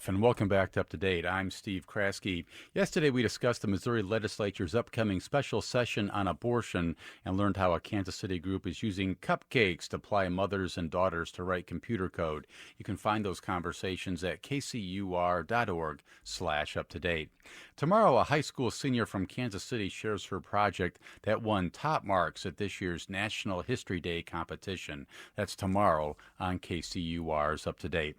stuff, and welcome back to Up to Date. I'm Steve Kraske. Yesterday we discussed the Missouri Legislature's upcoming special session on abortion and learned how a Kansas City group is using cupcakes to ply mothers and daughters to write computer code. You can find those conversations at kcur.org/uptodate. Tomorrow, a high school senior from Kansas City shares her project that won top marks at this year's National History Day competition. That's tomorrow on KCUR's Up to Date.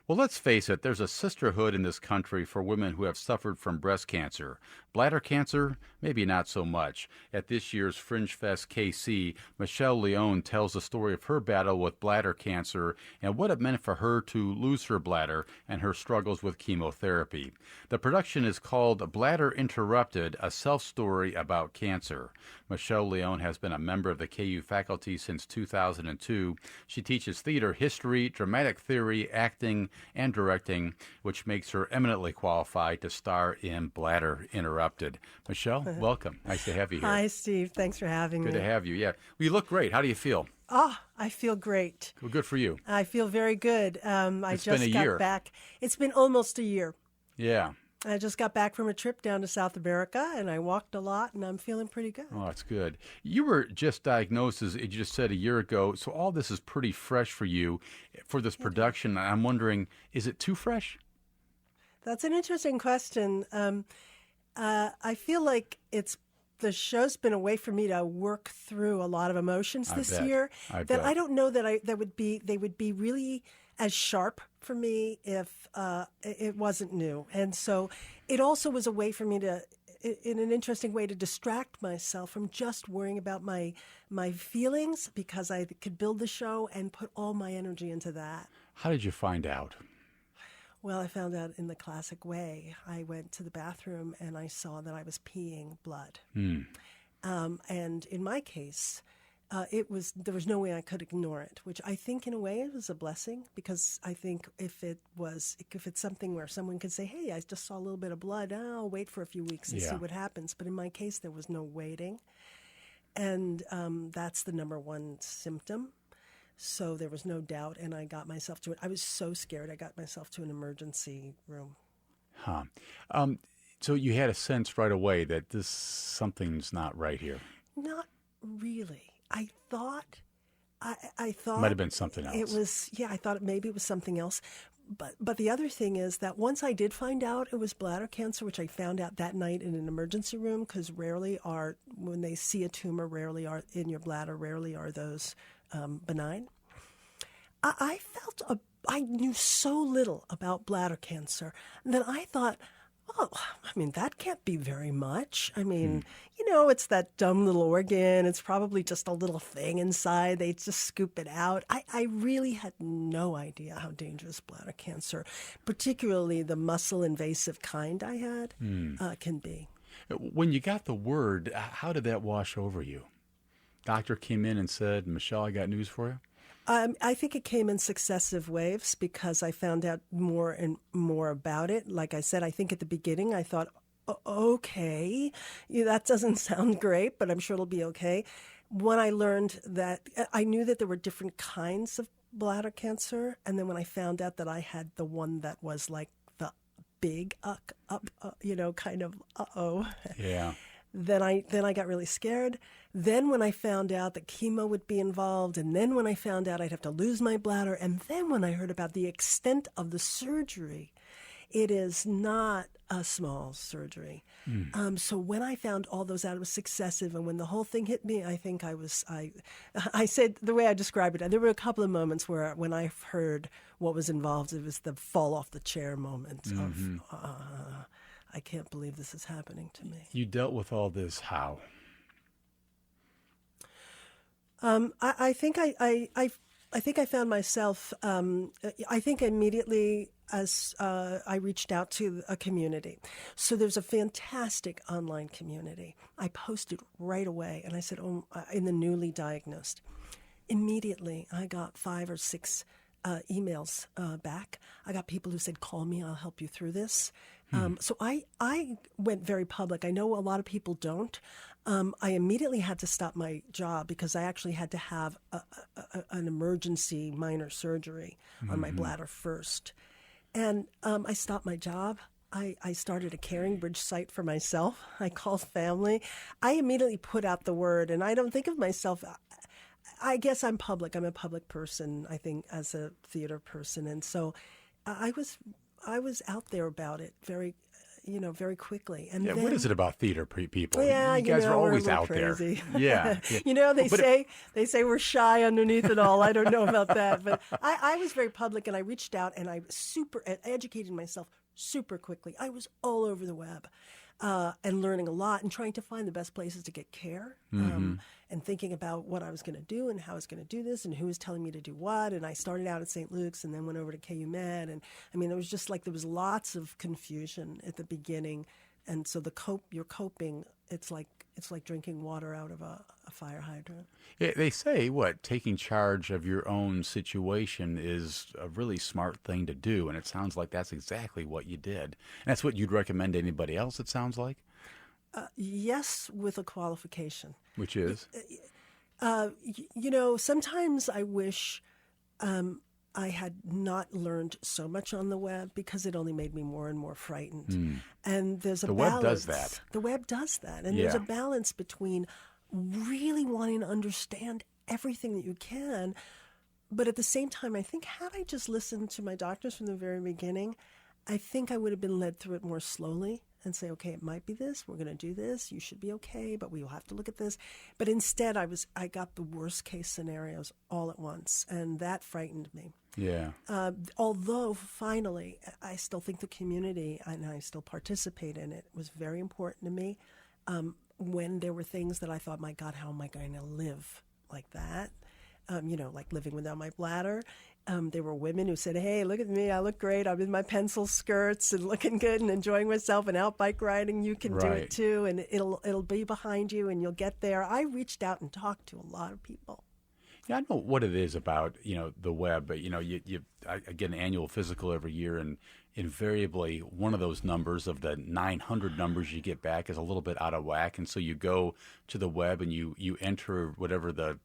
Well, let's face it, there's a sisterhood in this country for women who have suffered from breast cancer. Bladder cancer, maybe not so much. At this year's Fringe Fest KC, Michelle Leone tells the story of her battle with bladder cancer and what it meant for her to lose her bladder and her struggles with chemotherapy. The production is called Bladder Interrupted, a self-story about cancer. Michelle Leone has been a member of the KU faculty since 2002. She teaches theater history, dramatic theory, acting, and directing, which makes her eminently qualified to star in Bladder Interrupted. Michelle, welcome. Nice to have you here. Hi, Steve. Thanks for having me. Good to have you. Yeah. Well, you look great. How do you feel? Oh, I feel great. Well, good for you. I feel very good. It's been a year. Back. It's been almost a year. Yeah. I just got back from a trip down to South America, and I walked a lot, and I'm feeling pretty good. Oh, that's good. You were just diagnosed, as you just said, a year ago, so all this is pretty fresh for you for this production. I'm wondering, is it too fresh? That's an interesting question. I feel like the show's been a way for me to work through a lot of emotions this year. I don't know that they would be really as sharp for me if it wasn't new. And so it also was a way for me to, in an interesting way, to distract myself from just worrying about my feelings, because I could build the show and put all my energy into that. How did you find out? Well, I found out in the classic way. I went to the bathroom and I saw that I was peeing blood. And in my case, there was no way I could ignore it, which I think in a way it was a blessing, because I think if it's something where someone could say, hey, I just saw a little bit of blood, I'll wait for a few weeks and see what happens. But in my case, there was no waiting. And that's the number one symptom. So there was no doubt, and I got myself to it. I was so scared, I got myself to an emergency room. So you had a sense right away that something's not right here. Not really. I thought it might have been something else. I thought maybe it was something else. But the other thing is that once I did find out it was bladder cancer, which I found out that night in an emergency room, because when they see a tumor, rarely are in your bladder, rarely are those benign. I knew so little about bladder cancer that I thought, that can't be very much. It's that dumb little organ. It's probably just a little thing inside. They just scoop it out. I really had no idea how dangerous bladder cancer, particularly the muscle invasive kind I had, can be. When you got the word, how did that wash over you? Doctor came in and said, Michelle, I got news for you? I think it came in successive waves because I found out more and more about it. Like I said, I think at the beginning I thought, okay, that doesn't sound great, but I'm sure it'll be okay. When I learned that, I knew that there were different kinds of bladder cancer. And then when I found out that I had the one that was like the big kind of uh-oh. Yeah. Then I got really scared. Then when I found out that chemo would be involved, and then when I found out I'd have to lose my bladder, and then when I heard about the extent of the surgery, it is not a small surgery. So when I found all those out, it was successive. And when the whole thing hit me, I think I said, the way I described it, there were a couple of moments where when I heard what was involved, it was the fall off the chair moment of, I can't believe this is happening to me. You dealt with all this how? I think I found myself. I think immediately as I reached out to a community. So there's a fantastic online community. I posted right away, and I said, in the newly diagnosed. Immediately, I got 5 or 6 emails back. I got people who said, call me, I'll help you through this. So I went very public. I know a lot of people don't. I immediately had to stop my job because I actually had to have an emergency minor surgery on my bladder first. And I stopped my job. I started a caring bridge site for myself. I called family. I immediately put out the word, and I don't think of myself. I guess I'm public. I'm a public person, I think, as a theater person. And so I was out there about it very quickly. And Yeah, then, what is it about theater people? Yeah, you guys are we're a always little out crazy. there. Yeah. They say we're shy underneath it all. I don't know about that. But I was very public, and I reached out, and I educated myself super quickly. I was all over the web. And learning a lot and trying to find the best places to get care, and thinking about what I was going to do and how I was going to do this and who was telling me to do what. And I started out at St. Luke's and then went over to KU Med. And I mean, there was lots of confusion at the beginning. And so you're coping. It's like drinking water out of a fire hydrant. Yeah, they say taking charge of your own situation is a really smart thing to do, and it sounds like that's exactly what you did. And that's what you'd recommend to anybody else, it sounds like? Yes, with a qualification. Which is? Sometimes I wish I had not learned so much on the web because it only made me more and more frightened. And there's a balance. The web does that. The web does that. And there's a balance between really wanting to understand everything that you can, but at the same time, I think had I just listened to my doctors from the very beginning, I think I would have been led through it more slowly and say, okay, it might be this, we're going to do this, you should be okay, but we will have to look at this. But instead, I got the worst case scenarios all at once, and that frightened me. Yeah. Although, finally, I still think the community, and I still participate in it, was very important to me. When there were things that I thought, my God, how am I going to live like that? Like living without my bladder. There were women who said, hey, look at me, I look great. I'm in my pencil skirts and looking good and enjoying myself and out bike riding. You can do it too, and it'll be behind you and you'll get there. I reached out and talked to a lot of people. Yeah, I know what it is about, the web, but, I get an annual physical every year, and invariably one of those numbers of the 900 numbers you get back is a little bit out of whack. And so you go to the web and you enter whatever the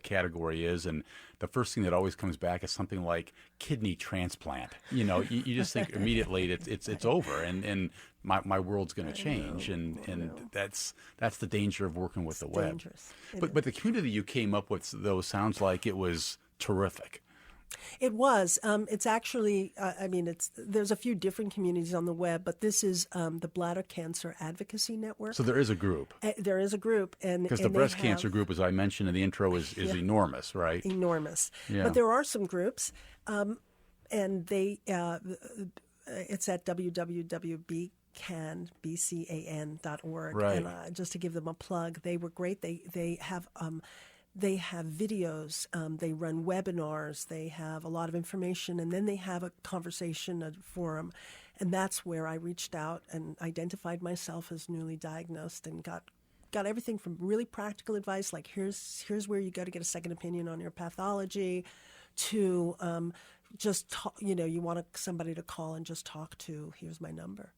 category is, and the first thing that always comes back is something like kidney transplant. You just think immediately it's over, and my world's going to change, and that's the danger of working with the web. Dangerous. But the community you came up with, though, sounds like it was terrific. It was. It's actually, there's a few different communities on the web, but this is the Bladder Cancer Advocacy Network. So there is a group. There is a group. Because the breast cancer group, as I mentioned in the intro, is enormous, right? Enormous. Yeah. But there are some groups, and they it's at www.bcan.org. Right. And just to give them a plug, they were great. They have videos, they run webinars, they have a lot of information, and then they have a conversation, a forum. And that's where I reached out and identified myself as newly diagnosed and got everything from really practical advice, like here's where you go to get a second opinion on your pathology, to you want somebody to call and just talk to, here's my number.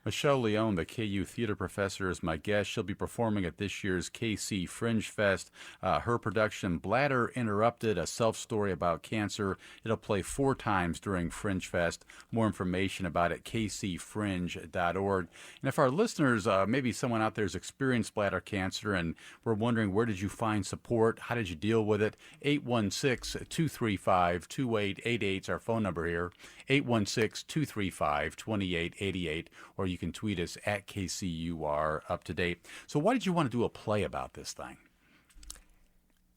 Michelle Leone, the KU theater professor, is my guest. She'll be performing at this year's KC Fringe Fest. Her production, Bladder Interrupted, a self-story about cancer. It'll play 4 times during Fringe Fest. More information about it, kcfringe.org. And if our listeners, maybe someone out there has experienced bladder cancer and we're wondering, where did you find support? How did you deal with it? 816-235-2888 is our phone number here. 816-235-2888, or you can tweet us at KCUR Up to Date. So why did you want to do a play about this thing?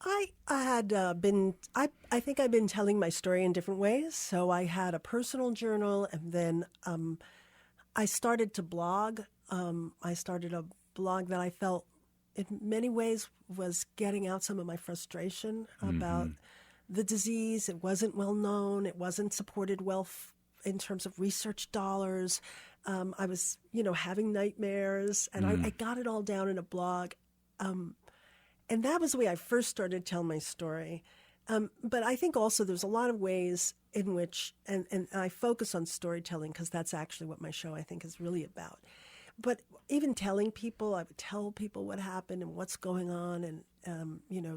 I had I think I've been telling my story in different ways. So I had a personal journal, and then I started to blog. I started a blog that I felt in many ways was getting out some of my frustration about the disease. It wasn't well known. It wasn't supported well in terms of research dollars. I was, having nightmares, and I got it all down in a blog. And that was the way I first started to tell my story. But I think also there's a lot of ways in which, and I focus on storytelling because that's actually what my show, I think, is really about. but even telling people, I would tell people what happened and what's going on. And,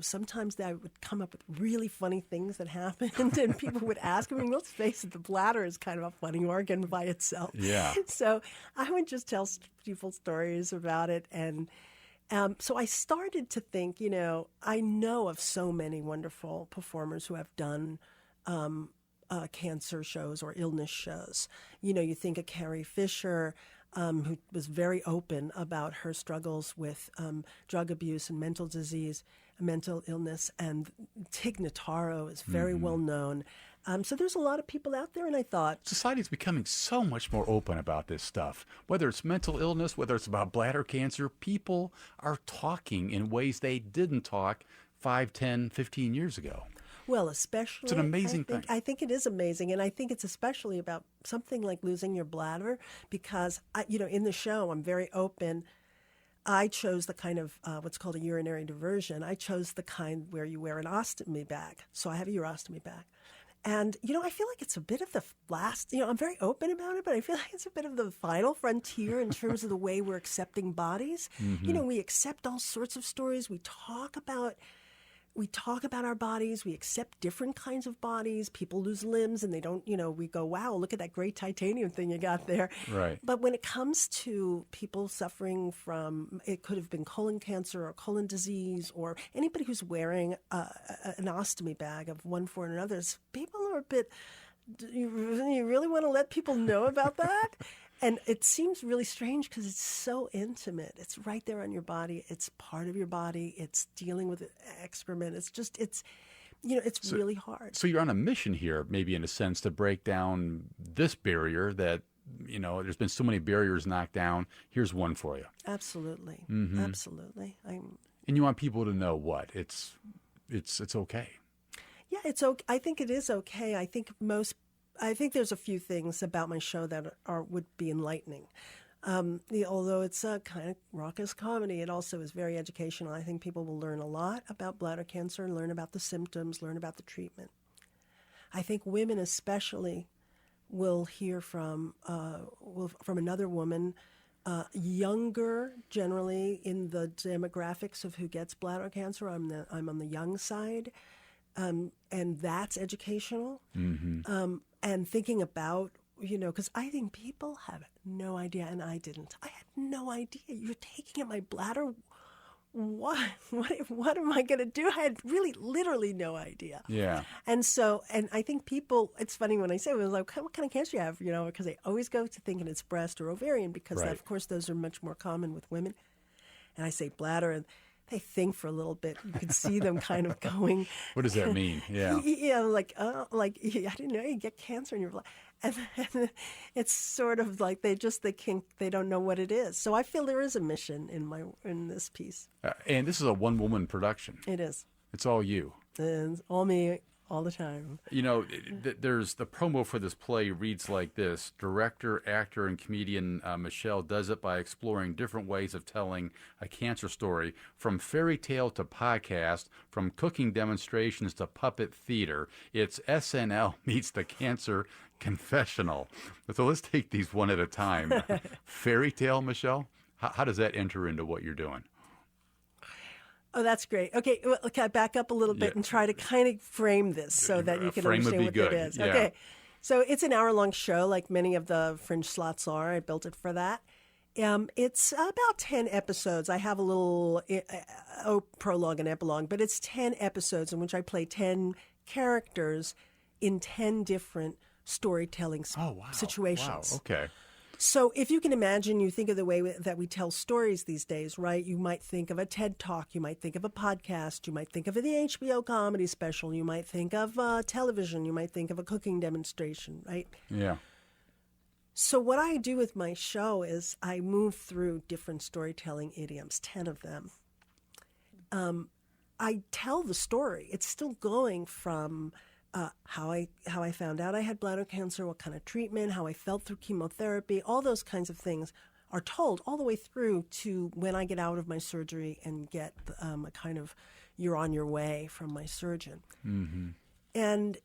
sometimes I would come up with really funny things that happened and people would ask me, let's face it, the bladder is kind of a funny organ by itself. Yeah. So I would just tell people stories about it. And so I started to think, I know of so many wonderful performers who have done cancer shows or illness shows. You think of Carrie Fisher, who was very open about her struggles with drug abuse and mental disease, mental illness, and Tig Notaro is very well known. So there's a lot of people out there, and I thought... Society's becoming so much more open about this stuff. Whether it's mental illness, whether it's about bladder cancer, people are talking in ways they didn't talk 5, 10, 15 years ago. Well, especially... It's an amazing thing. I think it is amazing, and I think it's especially about something like losing your bladder, because, in the show, I'm very open. I chose the kind of what's called a urinary diversion. I chose the kind where you wear an ostomy bag. So I have a urostomy bag. And, I feel like it's a bit of the last, I'm very open about it, but I feel like it's a bit of the final frontier in terms of the way we're accepting bodies. We accept all sorts of stories. We talk about our bodies. We accept different kinds of bodies. People lose limbs and they don't, we go, wow, look at that great titanium thing you got there. Right. But when it comes to people suffering from, it could have been colon cancer or colon disease, or anybody who's wearing an ostomy bag of one form or another, people are a bit, do you really want to let people know about that? And it seems really strange because it's so intimate. It's right there on your body. It's part of your body. It's dealing with excrement. It's really hard. So you're on a mission here, maybe in a sense, to break down this barrier that, there's been so many barriers knocked down. Here's one for you. Absolutely. Absolutely. And you want people to know what? It's okay. Yeah, it's okay. I think it is okay. I think there's a few things about my show that would be enlightening. Although it's a kind of raucous comedy, it also is very educational. I think people will learn a lot about bladder cancer, learn about the symptoms, learn about the treatment. I think women especially will hear from another woman, younger generally in the demographics of who gets bladder cancer. I'm on the young side, and that's educational. And thinking about, because I think people have no idea, and I didn't. I had no idea. You're taking at my bladder. What am I going to do? I had really, literally no idea. Yeah. And I think people, it's funny when I say, well, like, what kind of cancer you have, because they always go to thinking it's breast or ovarian, because Right. of course those are much more common with women. And I say bladder, and they think for a little bit. You can see them kind of going. What does that mean? Yeah. Yeah, I didn't know you get cancer in your blood. And it's sort of like they don't know what it is. So I feel there is a mission in this piece. And this is a one-woman production. It is. It's all you. And it's all me all the time. There's the promo for this play reads like this: director, actor, and comedian Michelle does it by exploring different ways of telling a cancer story, from fairy tale to podcast, from cooking demonstrations to puppet theater. It's SNL meets the Cancer Confessional. So let's take these one at a time. Fairy tale, Michelle? How does that enter into what you're doing? Oh, that's great. Okay, well, can I back up a little bit and try to kind of frame this so that you can understand what it is? Yeah. Okay, so it's an hour-long show, like many of the Fringe slots are. I built it for that. It's about 10 episodes. I have a little prologue and epilogue, but it's 10 episodes in which I play 10 characters in 10 different storytelling situations. Wow. Okay. So if you can imagine, you think of the way that we tell stories these days, right? You might think of a TED Talk. You might think of a podcast. You might think of the HBO comedy special. You might think of television. You might think of a cooking demonstration, right? Yeah. So what I do with my show is I move through different storytelling idioms, 10 of them. I tell the story. It's still going from how I found out I had bladder cancer, what kind of treatment, how I felt through chemotherapy, all those kinds of things are told all the way through to when I get out of my surgery and get a kind of you're on your way from my surgeon. Mm-hmm. And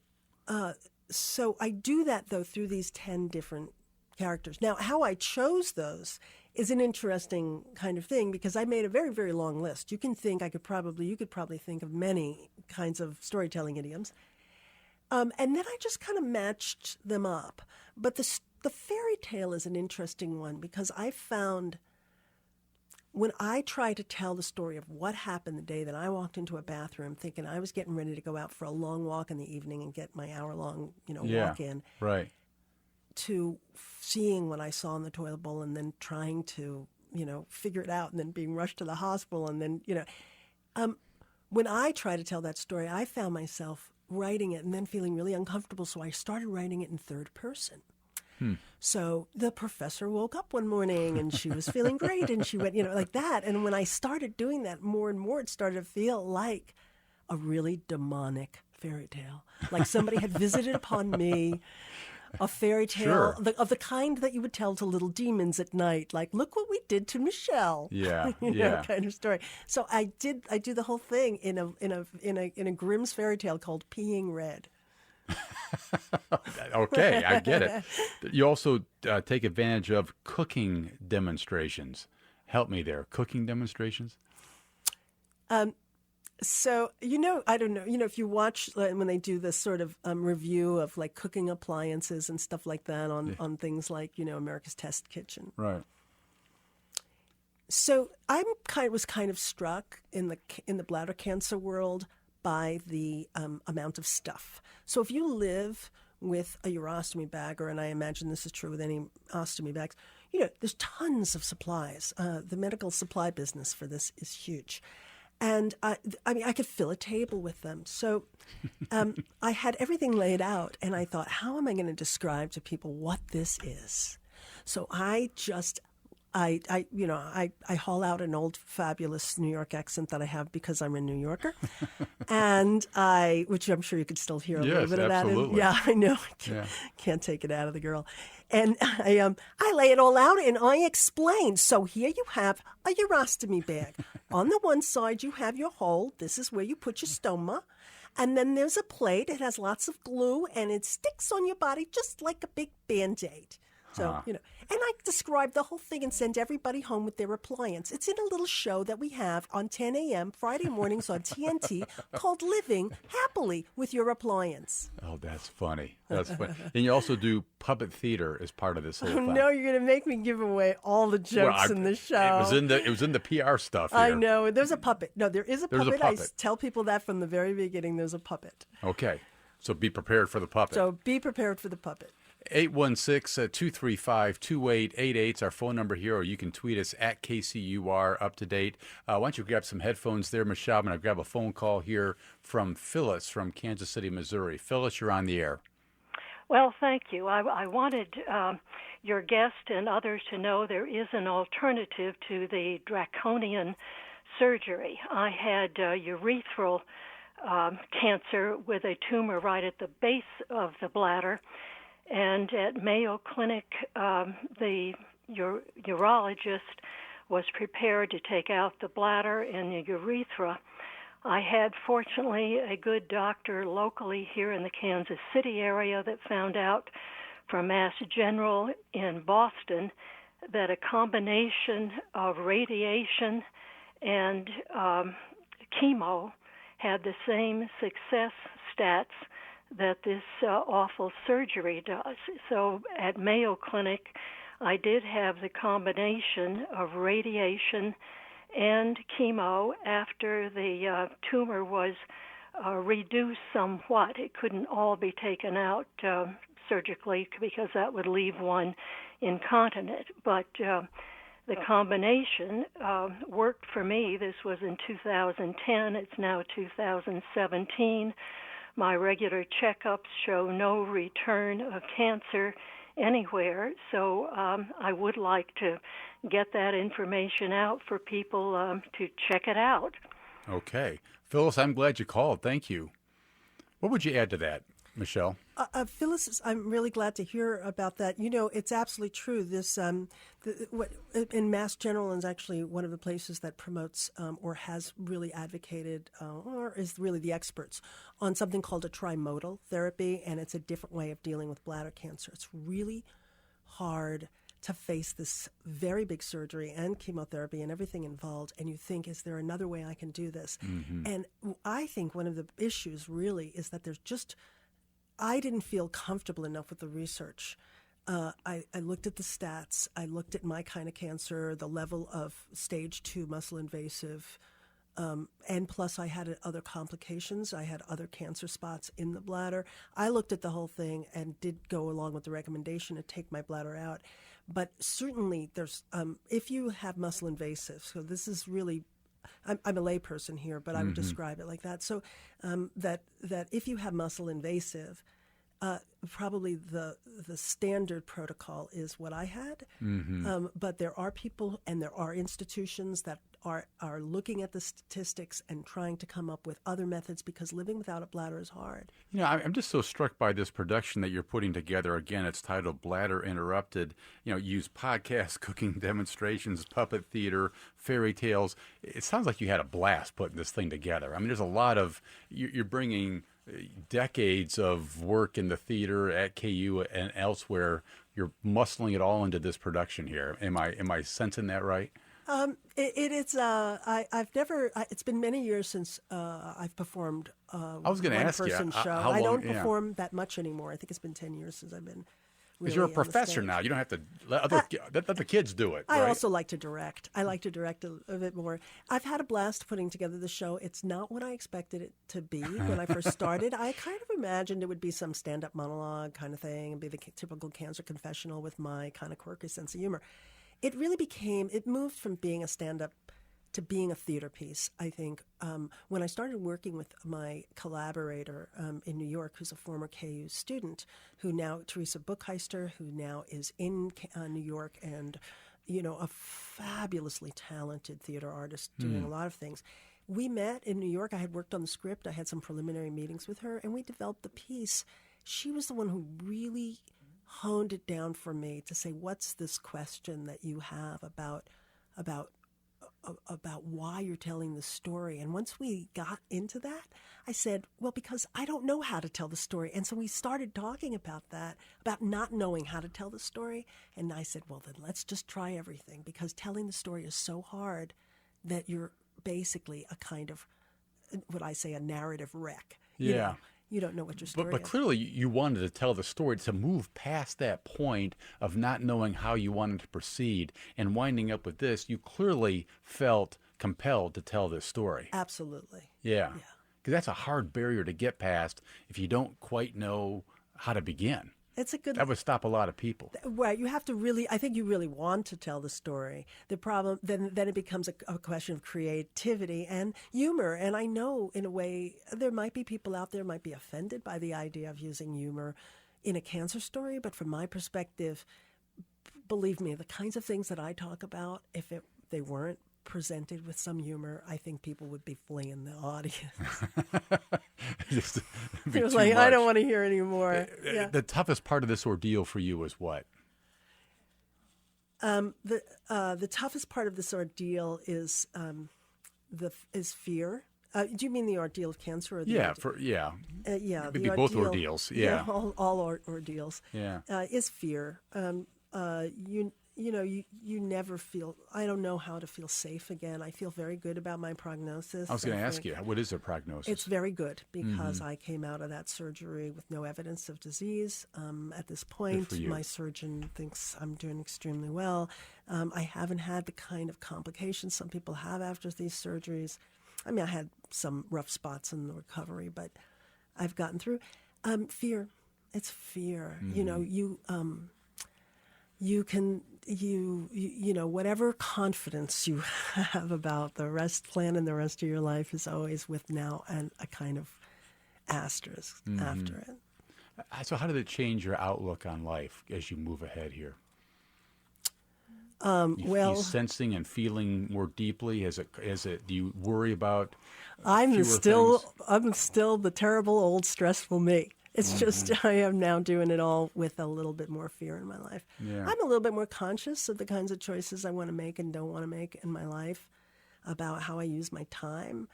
so I do that, though, through these 10 different characters. Now, how I chose those is an interesting kind of thing because I made a very, very long list. You could probably think of many kinds of storytelling idioms. And then I just kind of matched them up. But the fairy tale is an interesting one because I found when I try to tell the story of what happened the day that I walked into a bathroom thinking I was getting ready to go out for a long walk in the evening and get my hour-long, walk in, right, to seeing what I saw in the toilet bowl and then trying to, figure it out and then being rushed to the hospital and then, when I try to tell that story, I found myself writing it and then feeling really uncomfortable, so I started writing it in third person. So the professor woke up one morning and she was feeling great and she went, like that. And when I started doing that more and more, it started to feel like a really demonic fairy tale. Like somebody had visited upon me a fairy tale of the kind that you would tell to little demons at night. Like, look what we did to Michelle. Yeah, kind of story. So I do the whole thing in a Grimm's fairy tale called Peeing Red. Okay, I get it. You also take advantage of cooking demonstrations. Help me there. Cooking demonstrations? So, I don't know, if you watch when they do this sort of review of like cooking appliances and stuff like that on things like, America's Test Kitchen. Right. So I was kind of struck in the bladder cancer world by the amount of stuff. So if you live with a urostomy bag, and I imagine this is true with any ostomy bags, there's tons of supplies. The medical supply business for this is huge. And I could fill a table with them. So I had everything laid out, and I thought, how am I going to describe to people what this is? So I haul out an old fabulous New York accent that I have because I'm a New Yorker, and which I'm sure you could still hear a little bit of that. Absolutely. Yeah, I know. Can't take it out of the girl. And I lay it all out and I explain. So here you have a urostomy bag. On the one side you have your hole. This is where you put your stoma. And then there's a plate. It has lots of glue and it sticks on your body just like a big Band-Aid. So, and I describe the whole thing and send everybody home with their appliance. It's in a little show that we have on 10 a.m. Friday mornings on TNT called Living Happily with Your Appliance. Oh, that's funny. That's funny. And you also do puppet theater as part of this whole thing. No, you're going to make me give away all the jokes in the show. It was in the PR stuff here. I know. There's a puppet. No, there is a puppet. There's a puppet. I tell people that from the very beginning. There's a puppet. Okay. So be prepared for the puppet. 816-235-2888 is our phone number here, or you can tweet us at KCUR Up to Date. Why don't you grab some headphones there, Michelle? I'm going to grab a phone call here from Phyllis from Kansas City, Missouri. Phyllis, you're on the air. Well, thank you. I wanted your guest and others to know there is an alternative to the draconian surgery. I had urethral cancer with a tumor right at the base of the bladder. And at Mayo Clinic, the urologist was prepared to take out the bladder and the urethra. I had, fortunately, a good doctor locally here in the Kansas City area that found out from Mass General in Boston that a combination of radiation and chemo had the same success stats that this awful surgery does. So at Mayo Clinic, I did have the combination of radiation and chemo after the tumor was reduced somewhat. It couldn't all be taken out surgically because that would leave one incontinent. But the combination worked for me. This was in 2010. It's now 2017. My regular checkups show no return of cancer anywhere, so I would like to get that information out for people to check it out. Okay. Phyllis, I'm glad you called. Thank you. What would you add to that, Michelle? Phyllis, I'm really glad to hear about that. It's absolutely true. This in Mass General is actually one of the places that promotes or has really advocated or is really the experts on something called a trimodal therapy, and it's a different way of dealing with bladder cancer. It's really hard to face this very big surgery and chemotherapy and everything involved, and you think, is there another way I can do this? And I think one of the issues really is that I didn't feel comfortable enough with the research. I looked at the stats. I looked at my kind of cancer, the level of stage 2 muscle invasive, and plus I had other complications. I had other cancer spots in the bladder. I looked at the whole thing and did go along with the recommendation to take my bladder out. But certainly there's, if you have muscle invasive, so this is really, I'm a layperson here, but I would describe it like that. So that if you have muscle invasive, probably the standard protocol is what I had. But there are people and there are institutions that are looking at the statistics and trying to come up with other methods, because living without a bladder is hard. You know, I'm just so struck by this production that you're putting together. Again, it's titled Bladder Interrupted. You know, use podcasts, cooking demonstrations, puppet theater, fairy tales. It sounds like you had a blast putting this thing together. I mean, there's a lot of, you're bringing decades of work in the theater at KU and elsewhere. You're muscling it all into this production here. Am I sensing that right? I've never. It's been many years since I've performed. I was going to ask you, show. how long? I don't perform that much anymore. I think it's been 10 years since I've been. Because you're a professor now, you don't have to let the kids do it. I right? also like to direct. I like to direct a bit more. I've had a blast putting together the show. It's not what I expected it to be when I first started. I kind of imagined it would be some stand-up monologue kind of thing and be the typical cancer confessional with my kind of quirky sense of humor. It really it moved from being a stand-up to being a theater piece, I think. When I started working with my collaborator in New York, who's a former KU student, Teresa Buchheister, who now is in New York and, you know, a fabulously talented theater artist doing a lot of things. We met in New York. I had worked on the script. I had some preliminary meetings with her, and we developed the piece. She was the one who really honed it down for me to say, what's this question that you have about why you're telling the story? And once we got into that, I said, well, because I don't know how to tell the story. And so we started talking about that, about not knowing how to tell the story. And I said, well, then let's just try everything, because telling the story is so hard that you're basically a kind of, what I say, a narrative wreck. Yeah. You don't know what your story But is. clearly you wanted to tell the story, to move past that point of not knowing how you wanted to proceed and winding up with this. You clearly felt compelled to tell this story. Absolutely. Yeah. Because that's a hard barrier to get past if you don't quite know how to begin. That would stop a lot of people. Right. You have to really, I think you really want to tell the story. The problem, then it becomes a question of creativity and humor. And I know, in a way, there might be people out there who might be offended by the idea of using humor in a cancer story. But from my perspective, believe me, the kinds of things that I talk about, if they weren't presented with some humor, I think people would be fleeing the audience. It was like, I don't want to hear anymore. The toughest part of this ordeal for you was what? The toughest part of this ordeal is fear. Do you mean the ordeal of cancer? Or the It'd be both ordeals. Yeah, all ordeals. Yeah, is fear. You never feel, I don't know how to feel safe again. I feel very good about my prognosis. I was going to ask you, what is their prognosis? It's very good, because I came out of that surgery with no evidence of disease. At this point, my surgeon thinks I'm doing extremely well. I haven't had the kind of complications some people have after these surgeries. I mean, I had some rough spots in the recovery, but I've gotten through. Fear. It's fear. You know, you know, whatever confidence you have about the plan and the rest of your life is always with now and a kind of asterisk after it. So how did it change your outlook on life as you move ahead here? You sensing and feeling more deeply? Do you worry about I'm still the terrible old stressful me. It's just I am now doing it all with a little bit more fear in my life. Yeah. I'm a little bit more conscious of the kinds of choices I want to make and don't want to make in my life, about how I use my time.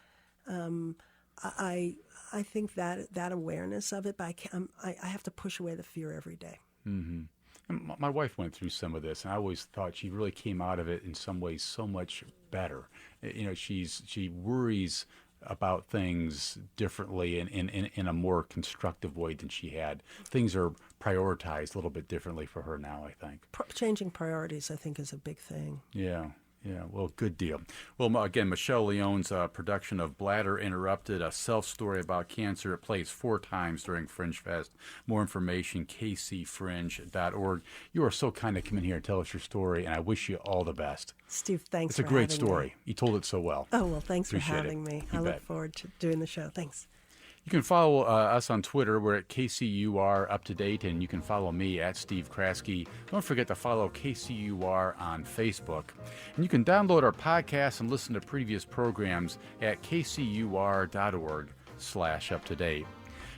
I think that awareness of it, but I have to push away the fear every day. Mm-hmm. And my wife went through some of this, and I always thought she really came out of it in some ways so much better. You know, she worries about things differently and in a more constructive way than she had. Things are prioritized a little bit differently for her now, I think. Changing priorities, I think, is a big thing. Yeah. Yeah, well, good deal. Well, again, Michelle Leone's production of Bladder Interrupted, a self-story about cancer. It plays 4 times during Fringe Fest. More information, kcfringe.org. You are so kind to come in here and tell us your story, and I wish you all the best. Steve, thanks for having me. It's a great story. You told it so well. Oh, well, thanks Appreciate for having me. You I bet. look forward to doing the show. Thanks. You can follow us on Twitter. We're at KCUR Up to Date, and you can follow me at Steve Kraske. Don't forget to follow KCUR on Facebook. And you can download our podcast and listen to previous programs at kcur.org/uptodate.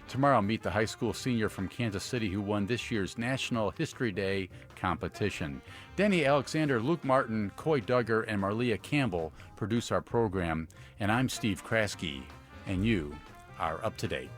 Tomorrow, I'll meet the high school senior from Kansas City who won this year's National History Day competition. Danny Alexander, Luke Martin, Coy Duggar, and Marlia Campbell produce our program. And I'm Steve Kraske, and you are up to date.